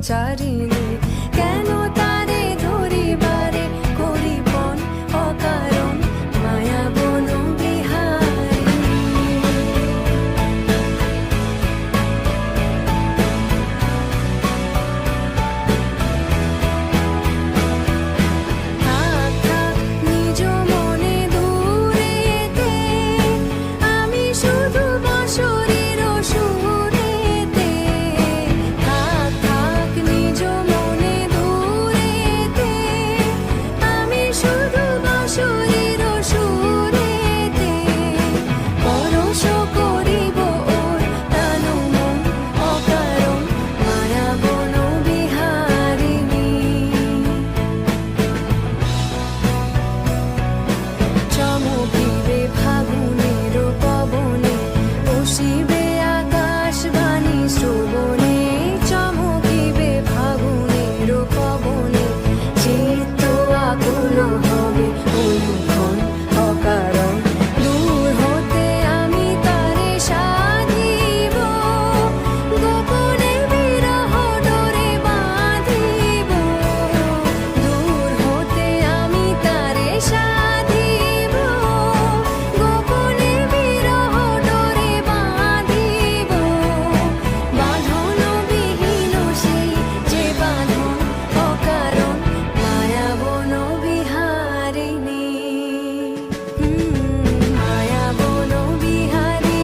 চারিণী কেন তারে ধরিবারে করিপন অকারণ মায়া বন বিহারী থাক থাক নিজ মনে দূরেতে আমি শুধু বাঁশরীর সুরেতে থাক থাক নিজ মনে দূরেতে আমি শুধু বাঁশরীর সুরেতে পরশ করিব ওর প্রাণ মন অকারণ মায়া বন বিহারিণী চমকিবে ফাগুনের পবনে বসিবে আকাশবাণী শ্রবণে চমকিবে ফাগুনের পবনে চিত্ত আকুল হবে